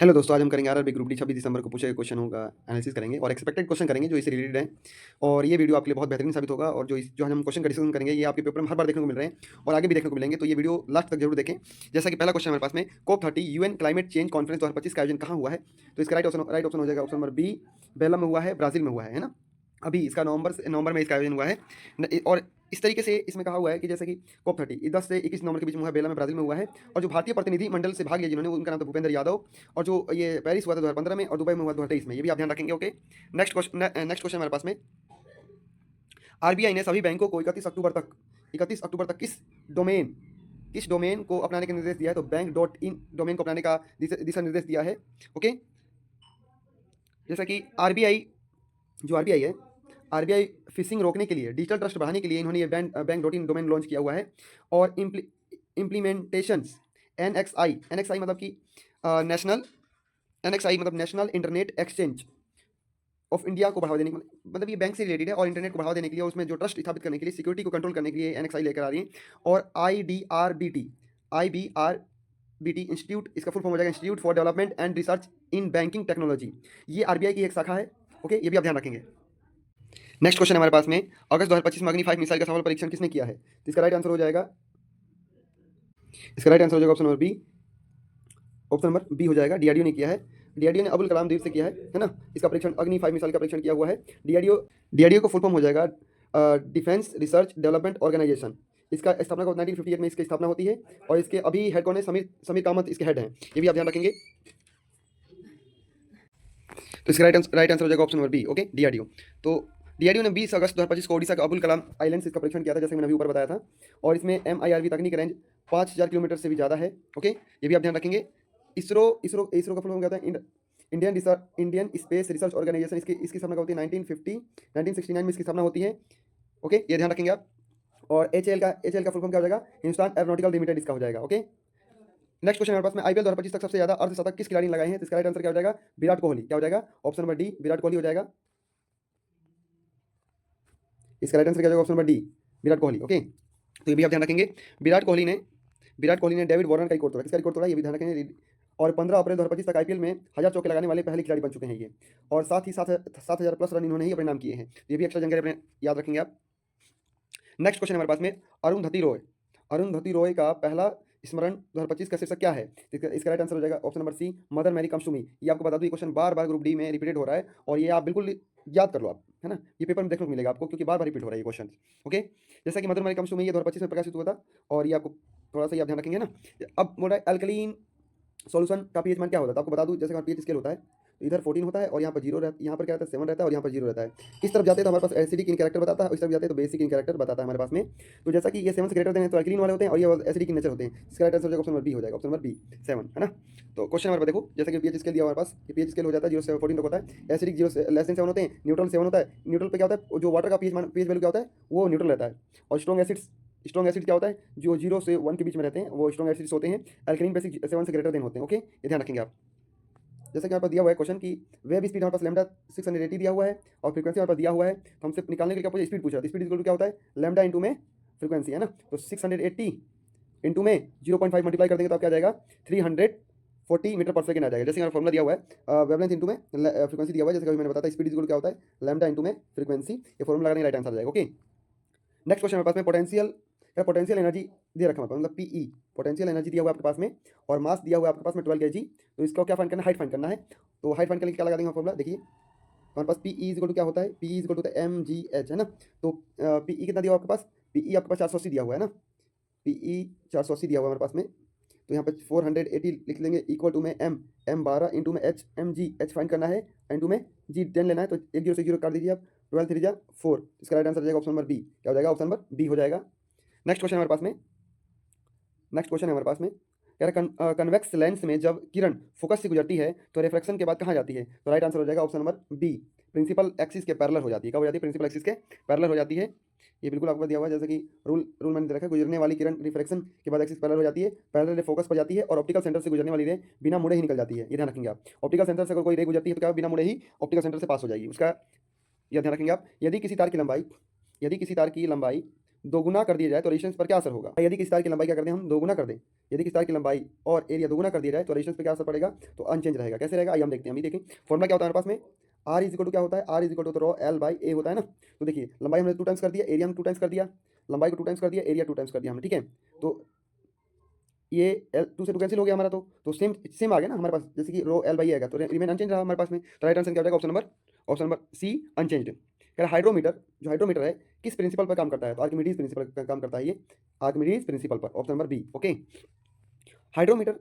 Hello दोस्तों, आज हम करेंगे आरआरबी ग्रुप डी 26 दिसंबर को पूछे गए क्वेश्चनों का एनालिसिस करेंगे और एक्सपेक्टेड क्वेश्चन करेंगे जो इससे रिलेटेड है। और ये वीडियो आपके लिए बहुत बेहतरीन साबित होगा और जो हम क्वेश्चन का डिस्कशन करेंगे ये आपके पेपर में हर बार देखने को मिल रहे हैं और आगे भी देखने को मिलेंगे, तो ये वीडियो लास्ट तक जरूर देखें। जैसा कि पहला क्वेश्चन हमारे पास में, COP30 UN climate change conference 2025 का आयोजन कहाँ हुआ है? तो इसका राइट ऑप्शन हो जाएगा ऑप्शन नंबर बी, बेलम में हुआ है, ब्राजील में हुआ है ना। अभी इसका नवंबर में इसका आयोजन हुआ है और इस तरीके से इसमें कहा हुआ है कि जैसे कि COP30 10 से 21 नवंबर के बीच में हुआ है, बेला में ब्राजील में हुआ है। और जो भारतीय प्रतिनिधि मंडल से भाग लिया जिन्होंने, उनका नाम था भूपेंद्र यादव। और जो ये पेरिस हुआ था 2015 में और दुबई में हुआ 2023 में, ये भी आप ध्यान रखेंगे। ओके, नेक्स्ट क्वेश्चन हमारे पास में, आरबीआई ने सभी बैंकों को 31 अक्टूबर तक किस डोमेन को अपनाने का निर्देश दिया है? तो बैंक.इन डोमेन को अपनाने का दिशा निर्देश दिया है। ओके, जैसा कि आरबीआई है, आरबीआई फिशिंग रोकने के लिए, डिजिटल ट्रस्ट बढ़ाने के लिए इन्होंने ये बैंक.इन डोमेन लॉन्च किया हुआ है। और इम्प्लीमेंटेशंस एनएक्सआई मतलब कि नेशनल एनएक्सआई मतलब national internet exchange of India को बढ़ावा देने के मतलब ये बैंक से रिलेटेड है और इंटरनेट को बढ़ावा देने के लिए, उसमें जो ट्रस्ट स्थापित करने के लिए, सिक्योरिटी को कंट्रोल करने के लिए एनएक्सआई लेकर आ रही है। और आईबीआरबीटी इंस्टीट्यूट, इसका फुल फॉर्म हो जाएगा institute for development and research in banking technology. ये आरबीआई की एक शाखा है। ओके, ये भी आप ध्यान रखेंगे। नेक्स्ट क्वेश्चन हमारे पास में, अगस्त 2025 में अग्नि 5 मिसाइल का सफल परीक्षण किसने किया है? तो इसका राइट आंसर हो जाएगा option number B. Option number B हो जाएगा, डीआरडीओ ने किया है। डीआरडीओ ने अबुल कलाम द्वीप से किया है ना। इसका परीक्षण अग्नि 5 मिसाइल का परीक्षण किया हुआ है। डीआरडीओ को फुल फॉर्म हो जाएगा डिफेंस रिसर्च डेवलपमेंट ऑर्गेनाइजेशन। इसका स्थापना को 1958 में इसकी स्थापना होती है और इसके अभी हेड कौन है? समीर कामत इसके हेड हैं। ये भी आप ध्यान रखेंगे। तो इसका राइट आंसर हो जाएगा option number B. Okay, DRDO. तो डीआरडीओ ने 20 अगस्त 2025 को ओडिशा के अबुल कलाम आइलैंड से इसका परीक्षण किया था, जैसे मैंने अभी ऊपर बताया था। और इसमें MIRV तकनीक रेंज 5000 किलोमीटर से भी ज़्यादा है। ओके, ये भी आप ध्यान रखेंगे। इसरो का फुल फॉर्म क्या होता है? Indian Space Research Organisation. इसकी स्थापना होती है 1969 में इसकी स्थापना होती है। ओके, ये ध्यान रखेंगे आप। और एच एल का फुल फॉर्म क्या हो जाएगा? हिंदुस्तान एरोनॉटिकल लिमिटेड इसका हो जाएगा। ओके, नेक्स्ट क्वेश्चन हमारे पास में, आईपीएल 2025 तक सबसे ज्यादा अर्धशतक किस खिलाड़ी ने लगाए हैं? तो इसका राइट आंसर क्या हो जाएगा? विराट कोहली। क्या हो जाएगा? Option number D, Virat Kohli हो जाएगा। इसका राइट आंसर क्या हो जाएगा? Option number D, Virat Kohli. Okay, तो ये भी आप ध्यान रखेंगे। विराट कोहली ने डेविड वार्नर का रिकॉर्ड तोड़ा। किसका रिकॉर्ड तोड़ा? ये भी ध्यान रखेंगे। और 15 अप्रैल 2025 तक आईपीएल में 1000 चौके लगाने वाले पहले खिलाड़ी बन चुके हैं ये। और साथ ही 7,000 प्लस रन इन्होंने ही अपने नाम किए हैं। ये भी एक्स्ट्रा जानकारी अपने याद रखेंगे आप। नेक्स्ट क्वेश्चन हमारे पास में, अरुंधति रॉय का पहला स्मरण 2025 का शीर्षक क्या है? इसका राइट आंसर हो जाएगा option number C, Mother Mary comes to me. ये आपको बता दूं, ये क्वेश्चन बार बार ग्रुप डी में रिपीटेड हो रहा है और ये आप बिल्कुल याद कर लो आप, है ना। ये पेपर में देखने को मिलेगा आपको क्योंकि बार बार रिपीट हो रहा है ये क्वेश्चन। ओके, जैसा कि Mother Mary comes to me ये 2025 में प्रकाशित हुआ था और ये आपको थोड़ा सा याद ध्यान रखेंगे ना। अब बोल रहा है अल्कलीन सॉल्यूशन का पीएच मान क्या होता है? तो आपको बता दूं, जैसे पीएच स्केल होता है तो इधर 14 होता है और यहाँ पर जीरो रहता है, यहाँ पर क्या रहता है 7 रहता है और यहाँ पर जीरो रहता है। इस तरफ जाते हैं तो हमारे पास एसिडिक इन कैरेक्टर बताता है और इस तरफ जाते हैं तो बेसिक इन कैरेक्टर बताता है हमारे पास में। तो जैसा कि ये 7 से ग्रेटर दें तो अल्कलीन वाले होते हैं और ये एसिडिक इन नेचर होते हैं। इसका right answer option number B हो जाएगा, ऑप्शन नंबर बी 7, है ना। तो क्वेश्चन नंबर देखो, जैसा कि पीएच स्केल दिया हमारे पास, पीएच स्केल हो जाता है 0 से 14 तक होता है। एसिडिक 0 से लेस देन 7 होते हैं, न्यूट्रल 7 होता है। न्यूट्रल पे क्या होता है? जो वाटर का पीएच वैल्यू क्या होता है? वो न्यूट्रल रहता है। और स्ट्रॉन्ग एसिड क्या होता है? जो 0 से 1 के बीच में रहते हैं वो स्ट्रॉन्ग एसिड्स होते हैं। अल्कलीन बेसिक 7 से ग्रेटर देन होते हैं। ओके, ये ध्यान रखेंगे आप। जैसा कि यहाँ पर दिया हुआ है क्वेश्चन की वेब स्पीड हमारे पास लैम्डा 680 दिया हुआ है और फ्रीक्वेंसी हमारे पास दिया हुआ है। तो हमसे निकालने के लिए क्या स्पीड पूछ रहा है? स्पीड इक्वल टू क्या होता है? लैम्डा इंटू में फ्रीक्वेंसी, है ना। तो 680 इंटू में 0.5 मल्टीप्लाई कर देंगे तो आप क्या आ जाएगा? 340 मीटर पर सेकंड आ जाएगा। जैसे यहाँ फॉर्मुला दिया हुआ है, वेवलेंथ इंटू में फ्रीक्वेंसी दिया हुआ है। जैसे कभी मैंने बताया स्पीड इक्वल क्या होता है? लैम्डा इंटू में फ्रीक्वेंसी। ये फॉर्मुला लगाने राइट आंसर आ जाएगा। ओके, नेक्स्ट क्वेश्चन हमारे पास में, पोटेंशियल एनर्जी दिया रखा है मतलब पीई, पोटेंशियल एनर्जी दिया हुआ है आपके पास में और मास दिया हुआ है आपके पास में 12 kg। तो इसका क्या फाइंड करना है? हाइट फाइंड करना है। तो हाइट फाइंड करने के क्या लगा देंगे फॉर्मुला? देखिए हमारे पास पीई इज इक्वल टू क्या होता है? PE is equal to mgh, है ना। तो पीई कितना दिया हुआ आपके पास? पीई आपके पास 480 दिया हुआ है ना। पीई 480 दिया हुआ है हमारे पास में। तो यहाँ पे 480 लिख लेंगे इक्वल टू में m 12 इंटू में h mgh फाइंड करना है, इंटू में g 10 लेना है। तो एक जीरो से जीरो काट दीजिए आप, 12 3 जा 4। इसका राइट आंसर हो जाएगा ऑप्शन नंबर बी। क्या हो जाएगा? ऑप्शन नंबर बी हो जाएगा। नेक्स्ट क्वेश्चन हमारे पास में, कह रहा है कन्वेक्स लेंस में जब किरण फोकस से गुजरती है तो रिफ्लेक्शन के बाद कहाँ जाती है? तो राइट आंसर हो जाएगा option number B, principal axis के पैरेलल हो जाती है। कब हो जाती है? प्रिंसिपल एक्सिस के पैरेलल हो जाती है। ये बिल्कुल आपको दिया हुआ है, जैसे कि रूल मैंने दे रखा है, गुजरने वाली किरण रिफ्लेक्शन के बाद एक्सिस पैरेलल हो जाती है, पैरेलल रे फोकस पर जाती है और ऑप्टिकल सेंटर से गुजरने वाली रे बिना मुड़े ही निकल जाती है। ये ध्यान रखेंगे आप। ऑप्टिकल सेंटर से अगर कोई रे गुजरती है तो क्या बिना मुड़े ही ऑप्टिकल सेंटर से पास हो जाएगी उसका, यह ध्यान रखेंगे आप। यदि किसी तार की लंबाई दोगुना कर दिया जाए तो रेजिस्टेंस पर क्या असर होगा? यदि किसी तार की लंबाई क्या कर दें हम दोगुना कर दें, यदि किसी तार की लंबाई और एरिया दोगुना कर दिया जाए तो रेजिस्टेंस पे क्या असर पड़ेगा? तो अनचेंज रहेगा। कैसे रहेगा आइए हम देखते हैं। अभी देखें फॉर्मूला क्या होता है हमारे पास में, आर इज इक्वल टू क्या होता है, R is equal to rho L by A होता है ना। तो देखिए लंबाई हमने 2 टाइम्स कर दिया, एरिया हमने 2 टाइम्स कर दिया, लंबाई को 2 टाइम्स कर दिया, एरिया 2 टाइम्स कर दिया हमने, ठीक है। तो ये एल 2 से 2 कैंसिल हो गया हमारा, तो सेम सेम आ गया ना हमारे पास, जैसे कि रो एल बाई आएगा तो रिमेन अनचेंज रहा हमारे पास में। तो राइट आंसर क्या हो जाएगा? Option number C unchanged. कह रहा हाइड्रोमीटर, जो हाइड्रोमीटर है किस प्रिंसिपल पर काम करता है? तो आर्किमिडीज प्रिंसिपल पर काम करता है ये, आर्किमिडीज प्रिंसिपल पर, option number B. Okay, hydrometer,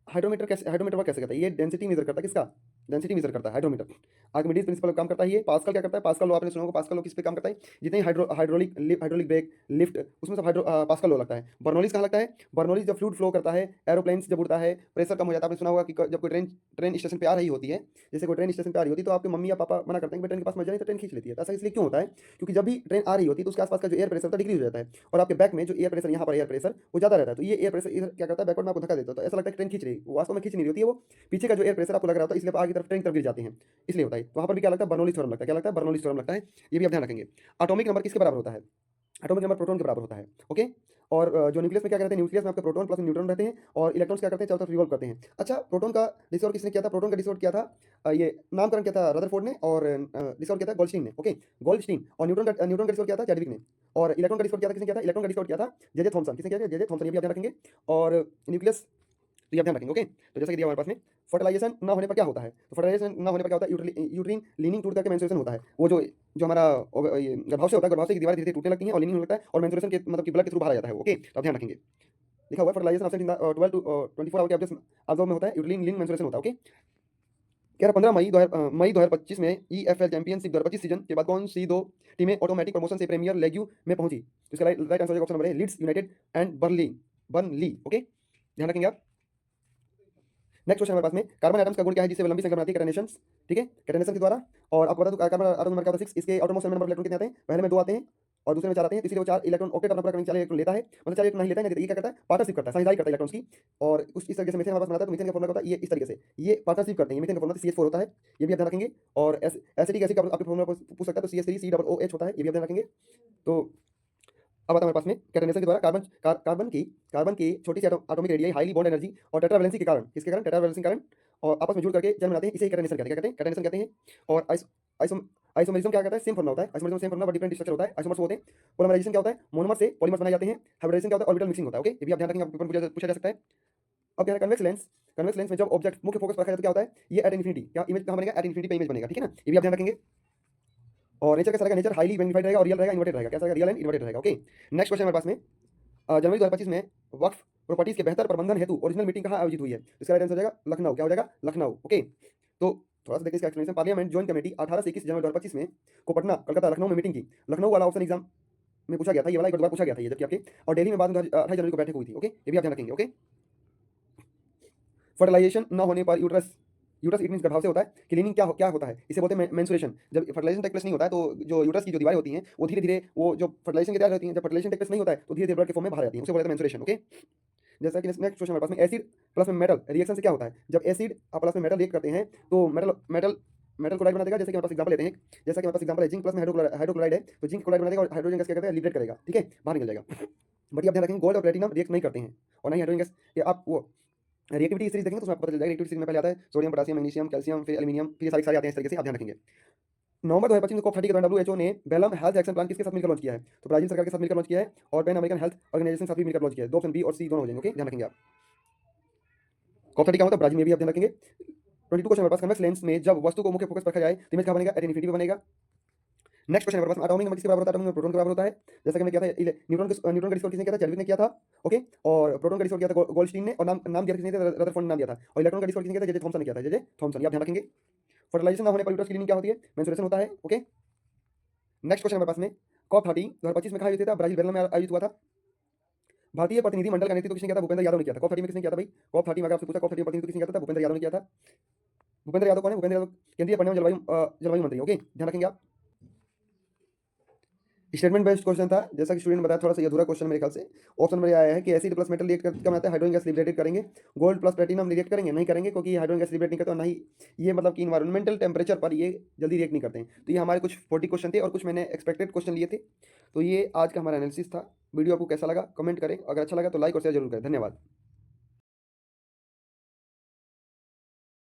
hydrometer कैसे करता है? ये डेंसिटी मेजर करता है, किसका? डेंसिटी मेजर करता है हाइड्रोमीटर। आर्किमिडीज प्रिंसिपल काम करता है ये। पास्कल क्या करता है? पास्कल लॉ आपने सुना होगा, पास्कल लॉ किस पे काम करता है? जितने हाइड्रोलिक ब्रेक लिफ्ट उसमें सब पास्कल लॉ लगता है। बर्नौलीज कहाँ लगता है? बर्नौलीज जब फ्लूइड फ्लो करता है, एरोप्लेन्स जब उड़ता है, प्रेशर कम हो जाता है। आपने सुना होगा कि जब कोई ट्रेन ट्रेन स्टेशन पे आ रही होती है, जैसे कोई ट्रेन स्टेशन पे आ रही होती है तो आपके मम्मी या पापा मना करते हैं कि ट्रेन के पास मत जाए, तो ट्रेन खींच लेती है। तो ऐसा इसलिए क्यों होता है? क्योंकि जब भी ट्रेन आ रही होती है तो उसके आसपास का जो एयर प्रेशर होता है डिक्रीज हो जाता है, और आपके बैक में जो एयर प्रेशर, यहाँ पर एयर प्रेशर वो ज़्यादा रहता है, तो ये एयर प्रेशर इधर क्या करता है, बैकवर्ड में आपको धक्का देता है। तो ऐसा लगता है कि ट्रेन खींच रही है, वास्तव में खींच नहीं रही होती है, वो पीछे का जो एयर प्रेशर आपको लग रहा होता है, इसलिए आप आगे तरफ ट्रेन की तरफ गिर जाते हैं, इसलिए होता है। तो वहाँ पर भी क्या लगता है? बर्नौली थ्योरम लगता है। क्या लगता है? बर्नौली थ्योरम लगता है। ये भी आप ध्यान रखेंगे। एटॉमिक नंबर किसके बराबर होता है? एटॉमिक नंबर प्रोटॉन के बराबर होता है। ओके, और जो न्यूक्लियस में क्या करते हैं, न्यूक्लियस में आपके प्रोटॉन प्लस न्यूट्रॉन रहते हैं, और इलेक्ट्रॉन्स क्या करते हैं, चारों तरफ रिवॉल्व करते हैं। अच्छा, प्रोटॉन का डिसऑर्डर किसने किया था? प्रोटॉन का डिसऑर्डर किया था ये नामकरण किया था रदरफोर्ड ने, और डिसऑर्डर किया था गोल्डस्टीन ने। Okay, Goldstein. और न्यूट्रॉन का डिसऑर्डर किया था चैडविक ने, और इलेक्ट्रॉन का डिसऑर्डर किया था किसने किया था? इलेक्ट्रॉन का डिसऑर्डर किया था जे थॉमसन। किसने किया था? J Thomson. ये भी आप ध्यान रखेंगे। और न्यूक्लियस तो ये आप ध्यान रखेंगे। ओके, तो जैसे कि दिया हमारे पास में, फर्टिलाइजेशन ना होने पर क्या होता है? तो फर्टिलाइजेशन ना होने पर क्या होता है? यूट्रीन लीनिंग टूट करके मेंस्ट्रुएशन होता है। वो जो जो हमारा ये गर्भाशय होता है, गर्भाशय की दीवार धीरे धीरे टूटने लगती है और लीनिंग होता है, और मेंस्ट्रुएशन के मतलब कि ब्लड के थ्रू बाहर आ जाता है वो। ओके, तो आप ध्यान रखेंगे। लिखा हुआ है fertilisation absent in the 12 to 24 hour के ऑब्जर्व में होता है, यूट्रीन लीनिंग मेंस्ट्रुएशन होता है। ओके, कह रहा 15 मई 2025 में ईएफएल चैंपियनशिप 2025 सीजन के बाद कौन सी दो टीमें ऑटोमेटिक प्रमोशन से प्रीमियर लीग में पहुंची? तो इसका राइट आंसर ऑप्शन नंबर है Leeds United and Burnley. Okay, ध्यान रखेंगे आप। नेक्स्ट क्वेश्चन हमारे पास में, कार्बन एटम्स का गुण क्या है जिससे वे लंबी संख्या बनाती है? कैटेनेशन, ठीक है, कैटेनेशन के द्वारा। और आपको बता दूं कार्बन एटम नंबर क्या होता है? 6। इसके आउटरमोस्ट नंबर इलेक्ट्रॉन कितने आते हैं? पहले में 2 आते हैं और दूसरे में 4 आते हैं, इसलिए वो 4 इलेक्ट्रॉन ऑक्टेट अपना पूरा करने 4 इलेक्ट्रॉन लेता है, मतलब 4 इलेक्ट्रॉन नहीं लेता है, नहीं देता। ये क्या करता है? पार्टनरशिप करता है, साझेदारी करता है इलेक्ट्रॉन्स की। और उस इस तरीके से मीथेन हमारे पास बनाता है। तो मीथेन का फॉर्मूला होता है ये इस तरीके से, ये पार्टनरशिप करते हैं। मीथेन का फॉर्मूला CH4 होता है, ये भी आप ध्यान रखेंगे। और एसिटिक एसिड का आपके फॉर्मूला पूछ सकता है, तो CH3COOH होता है, ये भी आप ध्यान रखेंगे। तो अब आता है हमारे पास में कैटेनेशन के द्वारा कार्बन की छोटी सी atomic radius, highly bond energy और टेट्रावैलेंसी के कारण, किसके कारण? टेट्रावैलेंसी के कारण, और आपस में जुड़ करके जन्म बनाते हैं, इसे कैटेनेशन कहते हैं। क्या कहते हैं? कैटेनेशन कहते हैं। और आइसोमरिज्म क्या कहता है? सेम फॉर्मूला होता है। Isomerism same formula but different structure होता है। आइसोमर्स होते हैं। पोलीमराइजेशन क्या होता है? मोनोमर से पॉलीमर्स बनाए जाते हैं। हाइब्रिडाइजेशन क्या होता है? ऑर्बिटल मिक्सिंग होता है। ओके, ये भी आप ध्यान रखेंगे, आपके ऊपर पूछा जा सकता है। अब क्या है कन्वेक्स लेंस में जब ऑब्जेक्ट मुख्य फोकस पर रखा जाए तो क्या होता है? ये एट इन्फिनिटी, क्या इमेज कहाँ बनेगा? एट इन्फिनिटी पे इमेज बनेगा, ठीक है ना। ये भी आप ध्यान रखेंगे। और नेचर कैसा रहेगा? नेचर हाईली मैग्नीफाइड रहेगा और रियल रहेगा, इन्वर्टेड रहेगा। कैसा रहेगा? रियल एंड इन्वर्टेड रहेगा। ओके, नेक्स्ट क्वेश्चन हमारे पास में, जनवरी 2025 में वक्फ प्रॉपर्टीज के बेहतर प्रबंधन हेतु ओरिजिनल मीटिंग कहाँ आयोजित हुई है? तो इसका राइट आंसर हो जाएगा लखनऊ। क्या हो जाएगा? लखनऊ। ओके, तो थोड़ा सा देखिए इसका एक्सप्लेनेशन। पार्लियामेंट ज्वाइंट कमेटी 18 से 21 जनवरी 2025 में को पटना, कलकत्ता, लखनऊ में मीटिंग की। लखनऊ वाला ऑप्शन एग्जाम में पूछा गया था, ये वाला एक बार पूछा गया था ये, जबकि आपके और दिल्ली में बाद में 28 जनवरी को बैठक हुई थी। ओके, ये भी आप ध्यान रखेंगे। ओके, फर्टिलाइजेशन न होने पर यूट्रस यूट्रस इट मींस गर्भाशय से होता है, क्लीनिंग क्या होता है? इसे बोलते हैं मेंस्ट्रुएशन। जब फर्टिलाइजेशन टेक प्लेस नहीं होता है तो जो यूट्रस की जो दीवारें होती हैं वो धीरे धीरे वो जो फर्टिलाइजेशन की तैयार होती हैं, जब फर्टिलाइजेशन टेक प्लेस नहीं होता है तो धीरे धीरे ब्लड के फॉर्म में बाहर आती है, उसे बोलते हैं मेंस्ट्रुएशन। ओके, जैसा कि नेक्स्ट क्वेश्चन हमारे पास में, एसिड प्लस में मेटल रिएक्शन से क्या होता है? जब एसिड और प्लस में मेटल रिएक्ट करते हैं तो मेटल मेटल मेटल क्लोराइड बना देगा। जैसे कि हमारे पास एग्जांपल लेते हैं, जैसा कि हमारे पास एग्जांपल है जिंक प्लस में हाइड्रोक्लोराइड है, तो जिंक क्लोराइड बना देगा और हाइड्रोजन गैस क्या करता है? लिबरेट करेगा, ठीक है, बाहर निकल जाएगा। बट ये आप ध्यान रखेंगे, गोल्ड और प्लेटिनम रिएक्ट नहीं करते हैं, और ना ही हाइड्रोजन गैस। ये आप वो रिएक्टिविटी सीरीज देखेंगे तो उसमें आपको पता चल जाएगा। रिएक्टिविटी सीरीज में पहले आता है सोडियम, पोटेशियम, मैग्नीशियम, कैल्शियम, फिर एल्यूमिनियम, फिर ये सारे आते हैं इस तरीके से, आप ध्यान रखेंगे। नवंबर 2025 में COP30 के दौरान WHO ने बेलम हेल्थ एक्शन प्लान किसके साथ मिलकर लॉन्च किया है? तो ब्राजील सरकार के साथ मिलकर लॉन्च किया है, और पैन अमेरिकन हेल्थ ऑर्गेनाइजेशन के साथ भी मिलकर लॉन्च किया है। दो ऑप्शन बी और सी दोनों हो जाएंगे। ओके, ध्यान रखेंगे आप। COP30 का मतलब ब्राजील में, भी आप ध्यान रखेंगे। 22 क्वेश्चन हमारे पास, कन्वेक्स लेंस में जब वस्तु को मुख्य फोकस पर रखा जाए तो इमेज कहाँ बनेगा? एट इन्फिनिटी पे बनेगा। नेक्स्ट क्वेश्चन हमारे पास, एटॉमिक नंबर किसके बराबर होता है? एटॉमिक नंबर प्रोटॉन के बराबर होता है। जैसा कि हमने किया था न्यूट्रॉन का डिस्कवर किसने किया था? चैडविक ने किया था। ओके, और प्रोटॉन का डिस्कवर किया था गोल्डस्टीन ने, और नाम दिया किसने था? रदरफोर्ड ने नाम दिया था। और इलेक्ट्रॉन का डिस्कवर किसने किया था? जे थॉमसन ने किया था, जे थॉमसन। ये आप ध्यान रखेंगे। फर्टिलाइजेशन ना होने पर यूट्रस क्लीनिंग क्या होती है? मेंस्ट्रुएशन होता है। ओके, नेक्स्ट क्वेश्चन हमारे पास में, COP30 2025 में कहाँ आयोजित था? ब्राजील बेलम में आयोजित हुआ था। भारतीय प्रतिनिधि मंडल का नेतृत्व किसने किया था? भूपेंद्र यादव ने किया था। COP30 में किसने किया था भाई? COP30 में अगर आपसे पूछा COP30 में प्रतिनिधित्व किसने किया था? भूपेंद्र यादव ने किया था। भूपेंद्र यादव कौन है? भूपेंद्र यादव केंद्रीय पर्यावरण जलवायु मंत्री। ओके, ध्यान रखेंगे आप। स्टेटमेंट बेस्ड क्वेश्चन था, जैसा कि स्टूडेंट बताया, थोड़ा सा अधूरा क्वेश्चन मेरे ख्याल से। ऑप्शन में आया है कि एसिड प्लस मेटल रिएक्ट करके क्या बनाता है, हाइड्रोजन गैस लिबरेटेड करेंगे। गोल्ड प्लस प्लेटिनम रिएक्ट करेंगे, नहीं करेंगे, क्योंकि हाइड्रोजन गैस लिबरेट नहीं करते और ना ही ये मतलब कि इन्वायरमेंटल टेम्परेचर पर ये जल्दी रिएक्ट नहीं करते हैं। तो ये हमारे कुछ 40 क्वेश्चन थे और कुछ मैंने एक्सपेक्टेड क्वेश्चन लिए थे। तो ये आज का हमारा एनालिसिस था। वीडियो आपको कैसा लगा कमेंट करें, अगर अच्छा लगा तो लाइक और शेयर जरूर करें। धन्यवाद।